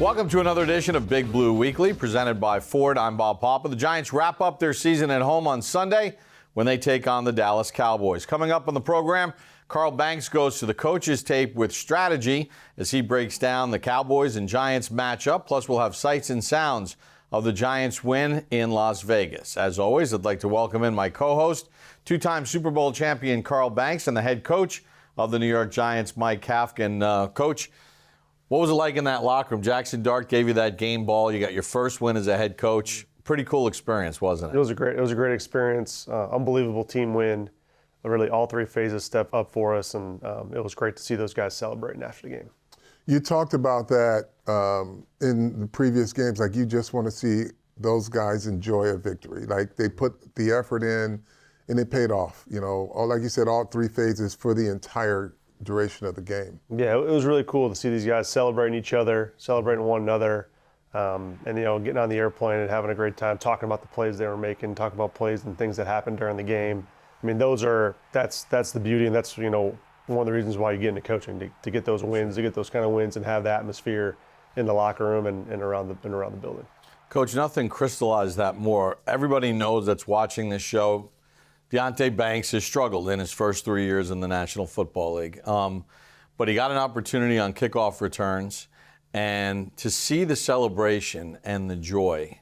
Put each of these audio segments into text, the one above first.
Welcome to another edition of Big Blue Weekly, presented by Ford. I'm Bob Papa. The Giants wrap up their season at home on Sunday when they take on the Dallas Cowboys. Coming up on the program, Carl Banks goes to the coach's tape with strategy as he breaks down the Cowboys and Giants matchup. Plus, we'll have sights and sounds of the Giants win in Las Vegas. As always, I'd like to welcome in my co-host, two-time Super Bowl champion Carl Banks, and the head coach of the New York Giants, Mike Kafka. And Coach, what was it like in that locker room? Jackson Dart gave you that game ball. You got your first win as a head coach. Pretty cool experience, wasn't it? It was a great experience. Unbelievable team win. Really, all three phases stepped up for us, and it was great to see those guys celebrating after the game. You talked about that in the previous games. Like, you just want to see those guys enjoy a victory. Like, they put the effort in, and it paid off. You know, like you said, all three phases for the entire duration of the game. Yeah, it was really cool to see these guys celebrating each other, celebrating one another, and getting on the airplane and having a great time, talking about the plays they were making, talking about plays and things that happened during the game. I mean, that's the beauty, and that's one of the reasons why you get into coaching, to get those wins, to get those kind of wins, and have the atmosphere in the locker room and around the building. Coach, nothing crystallized that more. Everybody knows that's watching this show. Deonte Banks has struggled in his first 3 years in the National Football League. But he got an opportunity on kickoff returns, and to see the celebration and the joy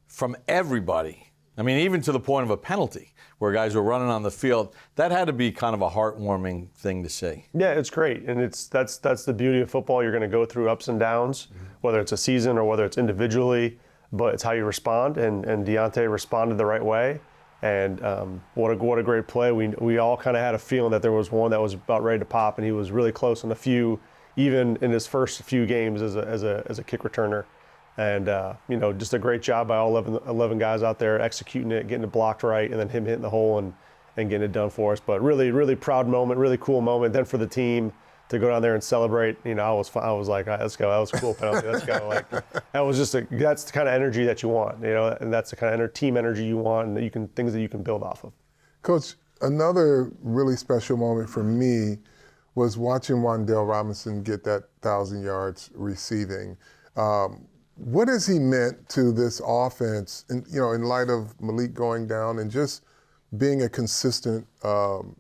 from everybody, I mean, even to the point of a penalty where guys were running on the field, that had to be kind of a heartwarming thing to see. Yeah, it's great, and that's the beauty of football. You're going to go through ups and downs, whether it's a season or whether it's individually, but it's how you respond, and Deonte responded the right way. And what a great play. We all kind of had a feeling that there was one that was about ready to pop, and he was really close on a few, even in his first few games as a kick returner. And just a great job by all 11 guys out there executing it, getting it blocked right, and then him hitting the hole and getting it done for us. But really, really proud moment, really cool moment. Then for the team to go down there and celebrate, I was like, all right, let's go. That was a cool penalty. Let's go. Like, that's the kind of energy that you want, and that's the kind of team energy you want, and things that you can build off of. Coach, another really special moment for me was watching Wan'Dale Robinson get that 1,000 yards receiving. What has he meant to this offense, in light of Malik going down and just being a consistent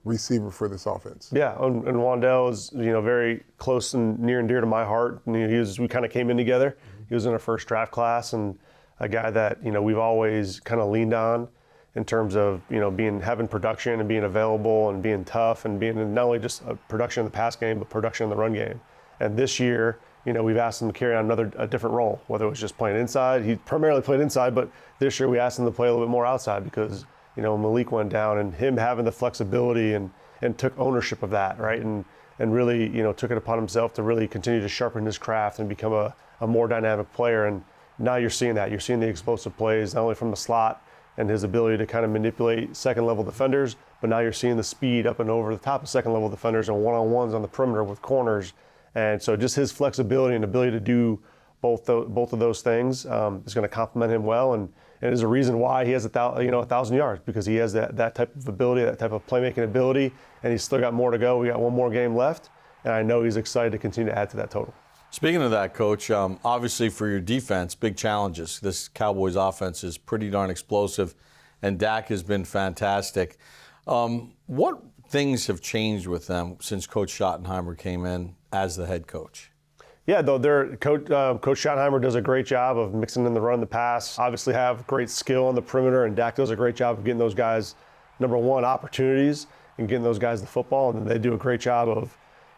receiver for this offense? Yeah, and Wan'Dale is very close and near and dear to my heart. And we kind of came in together. He was in our first draft class, and a guy that we've always kind of leaned on in terms of having production and being available and being tough and being not only just a production in the pass game but production in the run game. And this year, we've asked him to carry on a different role, whether it was just playing inside. He primarily played inside, but this year we asked him to play a little bit more outside because Malik went down, and him having the flexibility and took ownership of that, right? And really, took it upon himself to really continue to sharpen his craft and become a more dynamic player. And now you're seeing that. You're seeing the explosive plays, not only from the slot and his ability to kind of manipulate second-level defenders, but now you're seeing the speed up and over the top of second-level defenders and one-on-ones on the perimeter with corners. And so just his flexibility and ability to do both of those things is going to complement him well, and is a reason why he has 1,000 yards, because he has that type of ability, that type of playmaking ability, and he's still got more to go. We got one more game left, and I know he's excited to continue to add to that total. Speaking of that, Coach, obviously for your defense, big challenges. This Cowboys offense is pretty darn explosive, and Dak has been fantastic. What things have changed with them since Coach Schottenheimer came in as the head coach? Yeah, though Coach Schottenheimer does a great job of mixing in the run and the pass. Obviously have great skill on the perimeter, and Dak does a great job of getting those guys, number one, opportunities and getting those guys the football. And then they do a great job of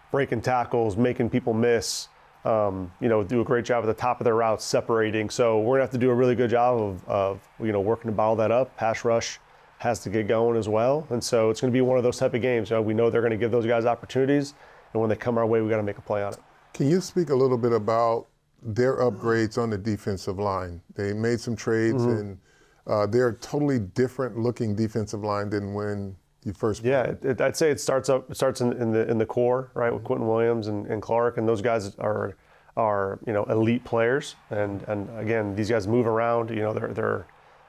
breaking tackles, making people miss, do a great job at the top of their routes, separating. So we're going to have to do a really good job of working to bottle that up. Pass rush has to get going as well. And so it's going to be one of those type of games. We know they're going to give those guys opportunities, and when they come our way, we got to make a play on it. Can you speak a little bit about their upgrades on the defensive line? They made some trades, and they're a totally different looking defensive line than when you first played. Yeah, I'd say it starts in the core, right, with Quentin Williams and Clark, and those guys are elite players, and again, these guys move around. They're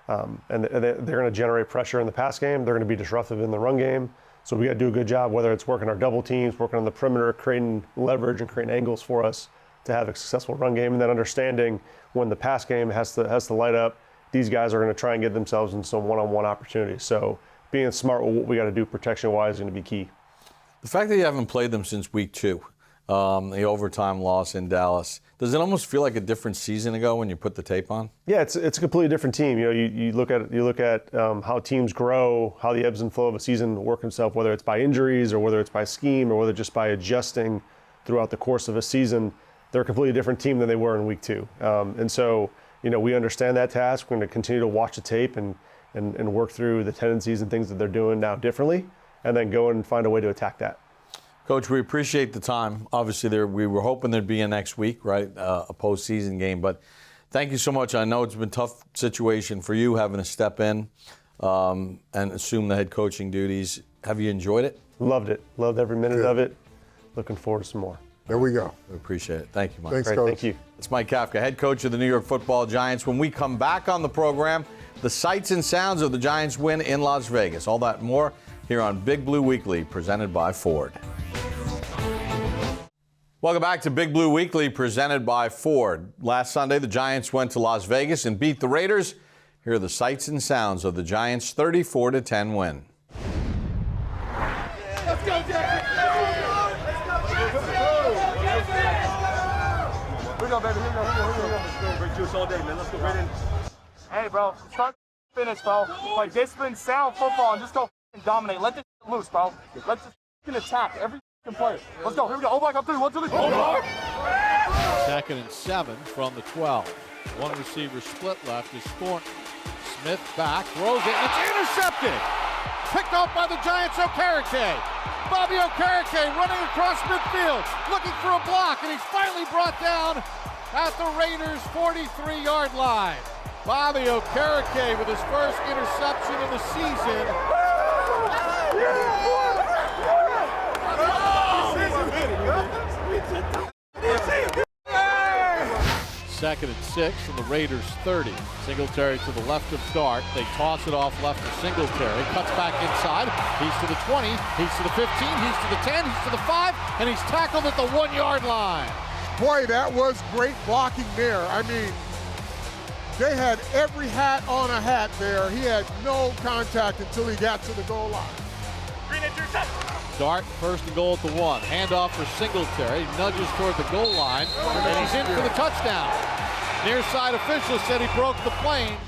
going to generate pressure in the pass game. They're going to be disruptive in the run game. So we got to do a good job, whether it's working our double teams, working on the perimeter, creating leverage and creating angles for us to have a successful run game, and then understanding when the pass game has to light up, these guys are going to try and get themselves in some one-on-one opportunities. So being smart with what we got to do protection-wise is going to be key. The fact that you haven't played them since week 2, the overtime loss in Dallas, does it almost feel like a different season ago when you put the tape on? Yeah, it's a completely different team. You know, you look at how teams grow, how the ebbs and flow of a season work itself, whether it's by injuries or whether it's by scheme or whether just by adjusting throughout the course of a season. They're a completely different team than they were in week 2, and so we understand that task. We're going to continue to watch the tape and work through the tendencies and things that they're doing now differently, and then go and find a way to attack that. Coach, we appreciate the time. Obviously, we were hoping there'd be a next week, right, a postseason game. But thank you so much. I know it's been a tough situation for you having to step in and assume the head coaching duties. Have you enjoyed it? Loved it. Loved every minute of it. Looking forward to some more. There we go. We appreciate it. Thank you, Mike. Thanks, Great, Coach. thank you. It's Mike Kafka, head coach of the New York Football Giants. When we come back on the program, the sights and sounds of the Giants win in Las Vegas. All that and more here on Big Blue Weekly, presented by Ford. Welcome back to Big Blue Weekly, presented by Ford. Last Sunday, the Giants went to Las Vegas and beat the Raiders. Here are the sights and sounds of the Giants' 34-10 win. Let's go, Jackson! Here we go, baby. Here we go. Let's go. Great juice all day, man. Let's go right in. Hey, bro. Start finish, bro. Like discipline, sound football, and just go dominate. Let this loose, bro. Let this attack every player. Let's go. Here we go. Oh, my God. 3, 1, 2, 3. Second and 7 from the 12. One receiver split left is Thornton. Smith back, throws it, and it's intercepted. Picked off by the Giants, Okereke. Bobby Okereke running across midfield, looking for a block, and he's finally brought down at the Raiders' 43-yard line. Bobby Okereke with his first interception of the season. Second and 6 from the Raiders' 30. Singletary to the left of Dart. They toss it off left to Singletary. Cuts back inside. He's to the 20. He's to the 15. He's to the 10. He's to the 5. And he's tackled at the 1-yard line. Boy, that was great blocking there. I mean, they had every hat on a hat there. He had no contact until he got to the goal line. Dart, first and goal at the 1. Handoff for Singletary. Nudges toward the goal line. And he's in for the touchdown. Near side official said he broke the plane.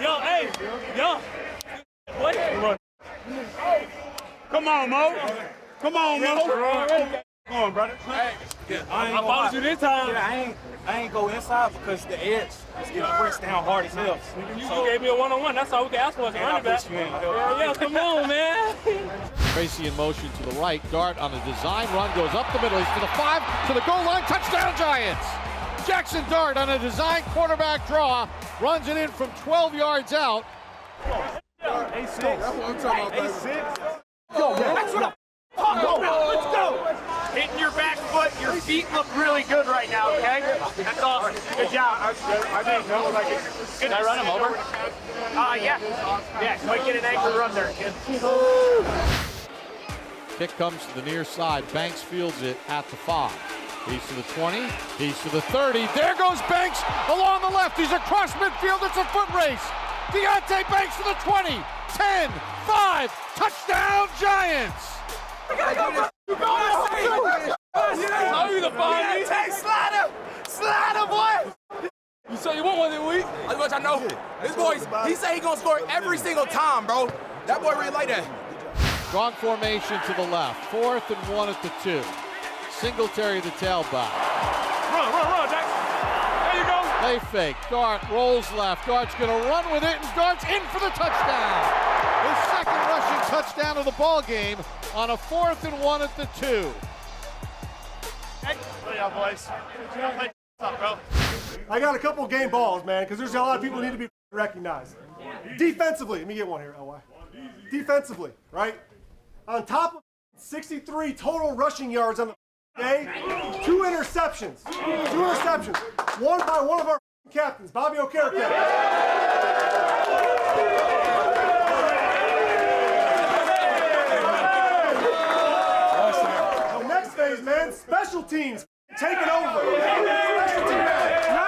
Yo, hey, yo. What? Come on, Mo. Come on, Mo. Come on, brother. Hey, I followed you this time. Yeah, I ain't go inside because the edge is getting pressed down hard as hell. You gave me a one-on-one. That's all we can ask for as a running back. Yeah, come on, man. Tracy in motion to the right. Dart on a design run goes up the middle. He's to the 5, to the goal line. Touchdown, Giants. Jackson Dart on a design quarterback draw. Runs it in from 12 yards out. That's what I'm talking about, baby. Go, man. That's what let's go. Hitting your back foot. Your feet look really good right now, okay? That's awesome. Good job. I think that was like it. Can I run him over? Yeah. Yeah, might get an anchor run there, kid. Kick comes to the near side. Banks fields it at the 5. He's to the 20. He's to the 30. There goes Banks along the left. He's across midfield. It's a foot race. Deontay Banks to the 20. 10, 5. Touchdown, Giants. Slide him, boy! You say you want one this week? As much I know. This boy, he say he gonna score every single time, bro. That boy really like that. Strong formation to the left. 4th and 1 at the 2. Singletary the tailback. Run, Jackson. There you go. Play fake. Dart rolls left. Dart's going to run with it, and Dart's in for the touchdown. His second rushing touchdown of the ball game on a 4th and 1 at the 2. Hey, boys. What's up, bro? I got a couple game balls, man, because there's a lot of people who need to be recognized. Defensively, let me get one here, LY. Defensively, right? On top of 63 total rushing yards on the day, 2 interceptions. 2 interceptions. One by one of our captains, Bobby Okereke. The next phase, man, special teams. taking over. Special team. 95.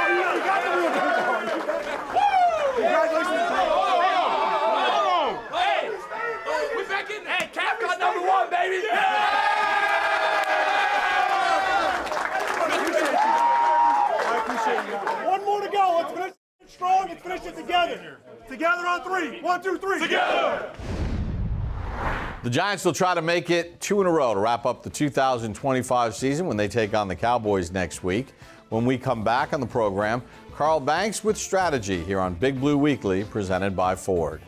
You got the real good. Congratulations. We back in. Hey, Kafka #1, baby. I appreciate you. One more to go. Let's finish it strong. Let's finish it together. Together on 3. 1, 2, 3. Together. The Giants will try to make it 2 in a row to wrap up the 2025 season when they take on the Cowboys next week. When we come back on the program, Carl Banks with strategy here on Big Blue Weekly, presented by Ford.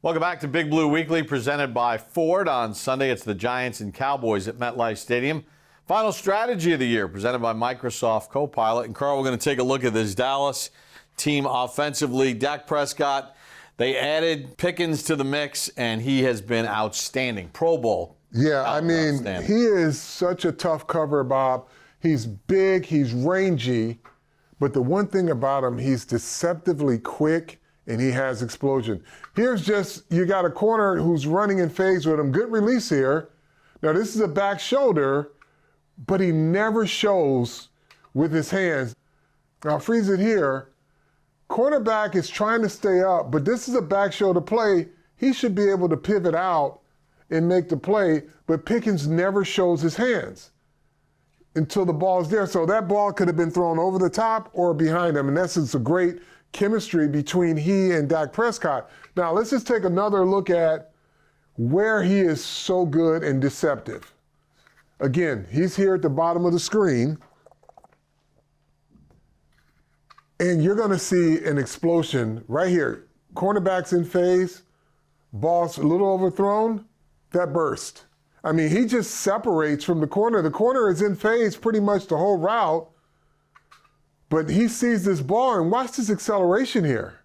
Welcome back to Big Blue Weekly, presented by Ford. On Sunday, it's the Giants and Cowboys at MetLife Stadium. Final strategy of the year, presented by Microsoft Copilot. And Carl, we're going to take a look at this Dallas team offensively. Dak Prescott, they added Pickens to the mix, and he has been outstanding. Pro Bowl. Yeah, I mean, he is such a tough cover, Bob. He's big, he's rangy, but the one thing about him, he's deceptively quick, and he has explosion. Here's just, you got a corner who's running in phase with him. Good release here. Now, this is a back shoulder, but he never shows with his hands. I'll freeze it here. Cornerback is trying to stay up, but this is a back shoulder play. He should be able to pivot out and make the play, but Pickens never shows his hands until the ball's there. So that ball could have been thrown over the top or behind him, and that's just a great chemistry between he and Dak Prescott. Now, let's just take another look at where he is so good and deceptive. Again, he's here at the bottom of the screen, and you're going to see an explosion right here. Cornerback's in phase, ball's a little overthrown, that burst. I mean, he just separates from the corner. The corner is in phase pretty much the whole route, but he sees this ball, and watch this acceleration here.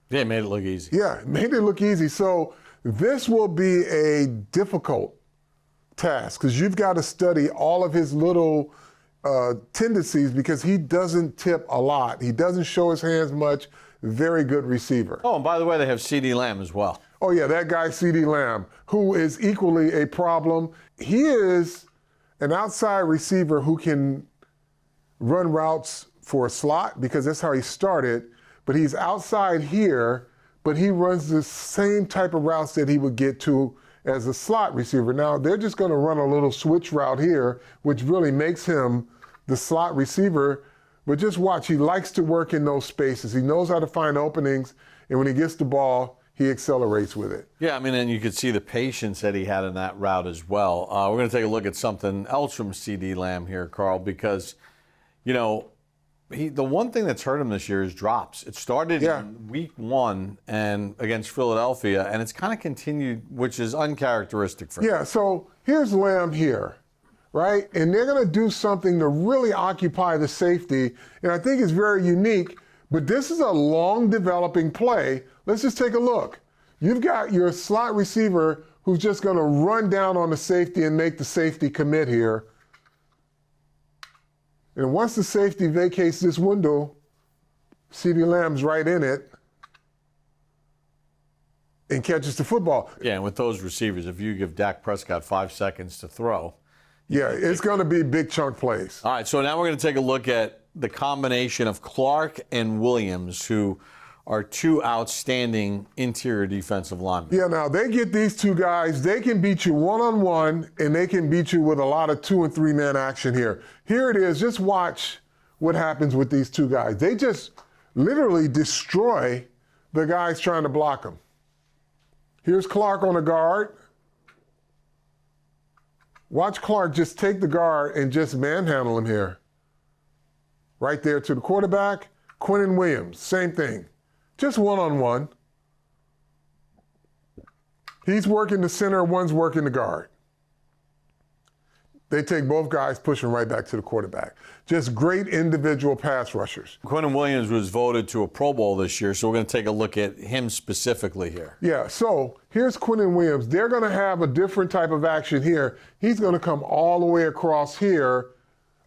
Yeah, made it look easy. Yeah, made it look easy. So this will be a difficult task because you've got to study all of his little tendencies because he doesn't tip a lot. He doesn't show his hands much. Very good receiver. Oh, and by the way, they have CeeDee Lamb as well. Oh, yeah, that guy CeeDee Lamb, who is equally a problem. He is an outside receiver who can run routes for a slot because that's how he started, but he's outside here, but he runs the same type of routes that he would get to as a slot receiver. Now, they're just going to run a little switch route here, which really makes him the slot receiver. But just watch, he likes to work in those spaces. He knows how to find openings, and when he gets the ball, he accelerates with it. Yeah, I mean, and you could see the patience that he had in that route as well. We're going to take a look at something else from CeeDee Lamb here, Carl, because, you know, the one thing that's hurt him this year is drops. It started in week 1 and against Philadelphia, and it's kind of continued, which is uncharacteristic for him. Yeah, so here's Lamb here, right? And they're going to do something to really occupy the safety, and I think it's very unique, but this is a long developing play. Let's just take a look. You've got your slot receiver who's just going to run down on the safety and make the safety commit here. And once the safety vacates this window, CeeDee Lamb's right in it and catches the football. Yeah, and with those receivers, if you give Dak Prescott 5 seconds to throw. Yeah, it's going to be big chunk plays. All right, so now we're going to take a look at the combination of Clark and Williams, who are 2 outstanding interior defensive linemen. Yeah, now they get these 2 guys. They can beat you one-on-one, and they can beat you with a lot of 2- and 3-man action here. Here it is. Just watch what happens with these 2 guys. They just literally destroy the guys trying to block them. Here's Clark on a guard. Watch Clark just take the guard and just manhandle him here. Right there to the quarterback. Quinnen Williams, same thing. Just one-on-one. He's working the center, one's working the guard. They take both guys, push them right back to the quarterback. Just great individual pass rushers. Quinnen Williams was voted to a Pro Bowl this year, so we're going to take a look at him specifically here. Yeah, so here's Quinnen Williams. They're going to have a different type of action here. He's going to come all the way across here,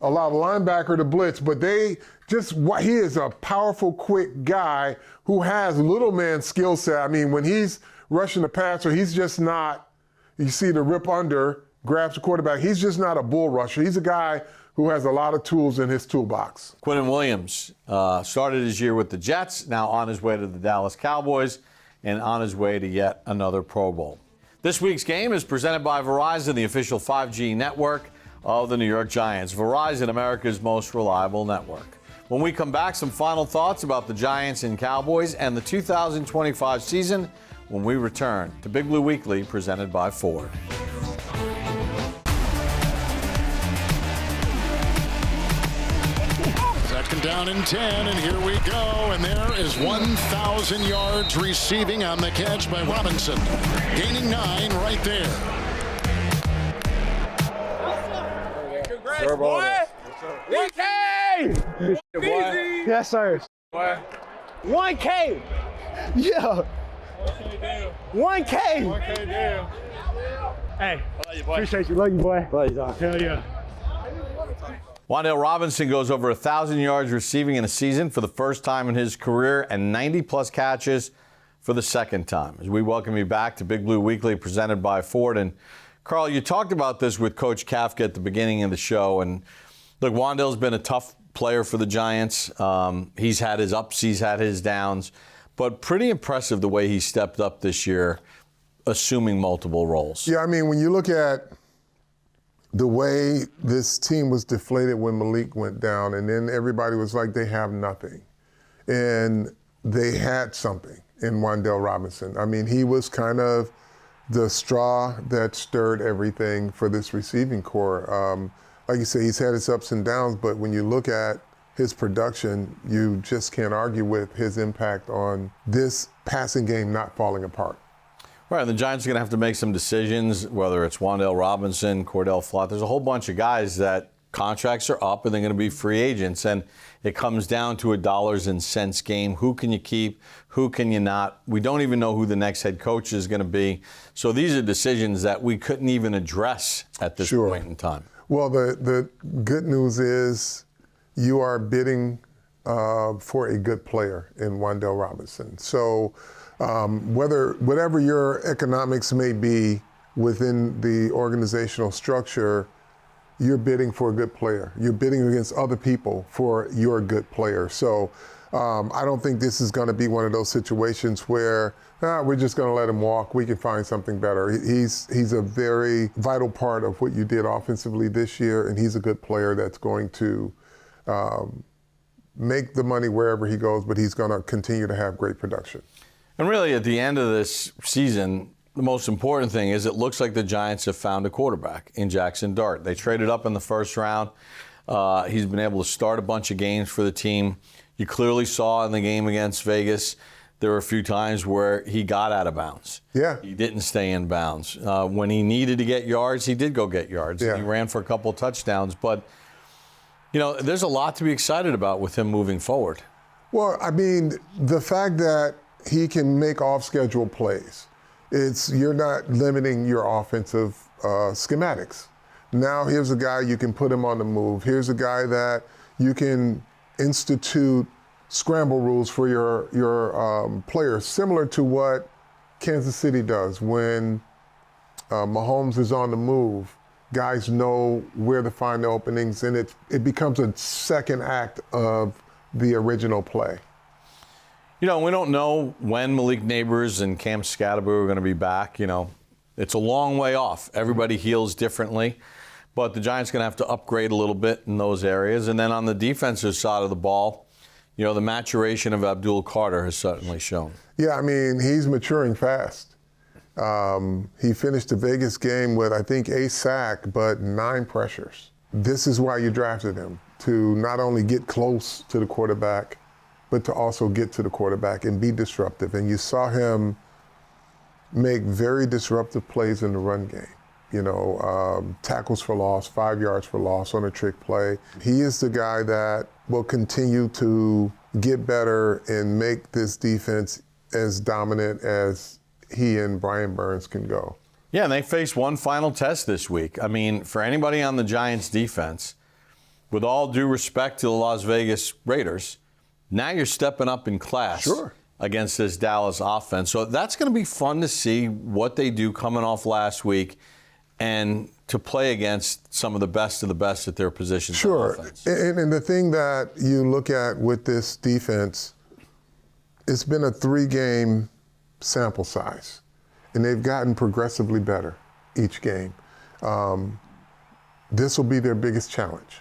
allow the linebacker to blitz, but he is a powerful, quick guy who has little man skill set. I mean, when he's rushing the passer. He's just not, you see the rip under, grabs the quarterback. He's just not a bull rusher. He's a guy who has a lot of tools in his toolbox. Quinnen Williams started his year with the Jets, now on his way to the Dallas Cowboys, and on his way to yet another Pro Bowl. This week's game is presented by Verizon, the official 5G network of the New York Giants. Verizon, America's most reliable network. When we come back, some final thoughts about the Giants and Cowboys and the 2025 season when we return to Big Blue Weekly, presented by Ford. Second down and 10, and here we go. And there is 1,000 yards receiving on the catch by Robinson. Gaining 9 right there. Congrats, boy! 1K! Yes, sir. 1K! Yeah. 1K! 1K deal. Hey, appreciate you. Love you, boy. Love you, dog. Hell yeah. Wan'Dale Robinson goes over 1,000 yards receiving in a season for the first time in his career and 90-plus catches for the second time. As we welcome you back to Big Blue Weekly, presented by Ford. And, Carl, you talked about this with Coach Kafka at the beginning of the show. And, look, Wan'Dale's been a tough player for the Giants. He's had his ups, he's had his downs. But pretty impressive the way he stepped up this year, assuming multiple roles. Yeah, I mean, when you look at the way this team was deflated when Malik went down, and then everybody was like, they have nothing. And they had something in Wan'Dale Robinson. I mean, he was kind of the straw that stirred everything for this receiving core. Like you say, he's had his ups and downs, but when you look at his production, you just can't argue with his impact on this passing game not falling apart. Right, the Giants are going to have to make some decisions, whether it's Wan'Dale Robinson, Cordell Flott. There's a whole bunch of guys that contracts are up and they're going to be free agents. And it comes down to a dollars and cents game. Who can you keep? Who can you not? We don't even know who the next head coach is going to be. So these are decisions that we couldn't even address at this point in time. Well, the good news is you are bidding for a good player in Wan'Dale Robinson. So whatever your economics may be within the organizational structure, you're bidding for a good player. You're bidding against other people for your good player. So I don't think this is going to be one of those situations where we're just going to let him walk. We can find something better. He's a very vital part of what you did offensively this year, and he's a good player that's going to make the money wherever he goes, but he's going to continue to have great production. And really, at the end of this season, the most important thing is it looks like the Giants have found a quarterback in Jackson Dart. They traded up in the first round. He's been able to start a bunch of games for the team. You clearly saw in the game against Vegas, there were a few times where he got out of bounds. Yeah. He didn't stay in bounds. When he needed to get yards, he did go get yards. Yeah. He ran for a couple of touchdowns. But, you know, there's a lot to be excited about with him moving forward. Well, I mean, the fact that he can make off-schedule plays, you're not limiting your offensive schematics. Now here's a guy you can put him on the move. Here's a guy that you can institute scramble rules for your players, similar to what Kansas City does when Mahomes is on the move. Guys know where to find the openings, and it becomes a second act of the original play. You know, we don't know when Malik Neighbors and Cam Scatterbo are going to be back. You know, it's a long way off. Everybody heals differently. But the Giants are going to have to upgrade a little bit in those areas. And then on the defensive side of the ball, you know, the maturation of Abdul Carter has certainly shown. Yeah, I mean, he's maturing fast. He finished the Vegas game with, I think, a sack, but 9 pressures. This is why you drafted him, to not only get close to the quarterback, but to also get to the quarterback and be disruptive. And you saw him make very disruptive plays in the run game. You know, tackles for loss, 5 yards for loss on a trick play. He is the guy that will continue to get better and make this defense as dominant as he and Brian Burns can go. Yeah, and they face one final test this week. I mean, for anybody on the Giants defense, with all due respect to the Las Vegas Raiders, now you're stepping up in class. Sure. against this Dallas offense. So that's going to be fun to see what they do coming off last week and to play against some of the best at their positions. Sure. On offense. And the thing that you look at with this defense, it's been a 3-game sample size, and they've gotten progressively better each game. This will be their biggest challenge.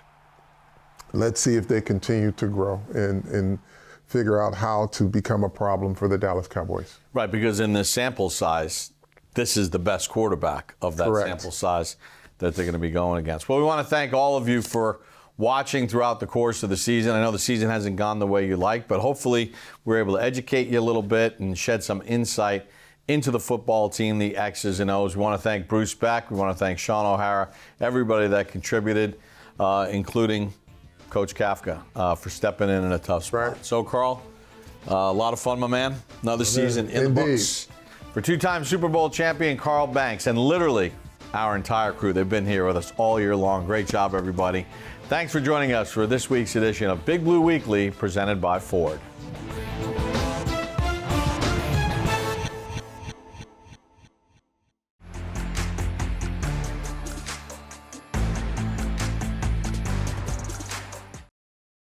Let's see if they continue to grow and figure out how to become a problem for the Dallas Cowboys. Right, because in this sample size, this is the best quarterback of that Correct. sample size that they're going to be going against. Well, we want to thank all of you for watching throughout the course of the season. I know the season hasn't gone the way you like, but hopefully we're able to educate you a little bit and shed some insight into the football team, the X's and O's. We want to thank Bruce Beck. We want to thank Sean O'Hara, everybody that contributed, including Coach Kafka, for stepping in a tough spot. Right. So, Carl, a lot of fun, my man. Another season in the books. For 2-time Super Bowl champion Carl Banks and literally our entire crew. They've been here with us all year long. Great job, everybody. Thanks for joining us for this week's edition of Big Blue Weekly, presented by Ford.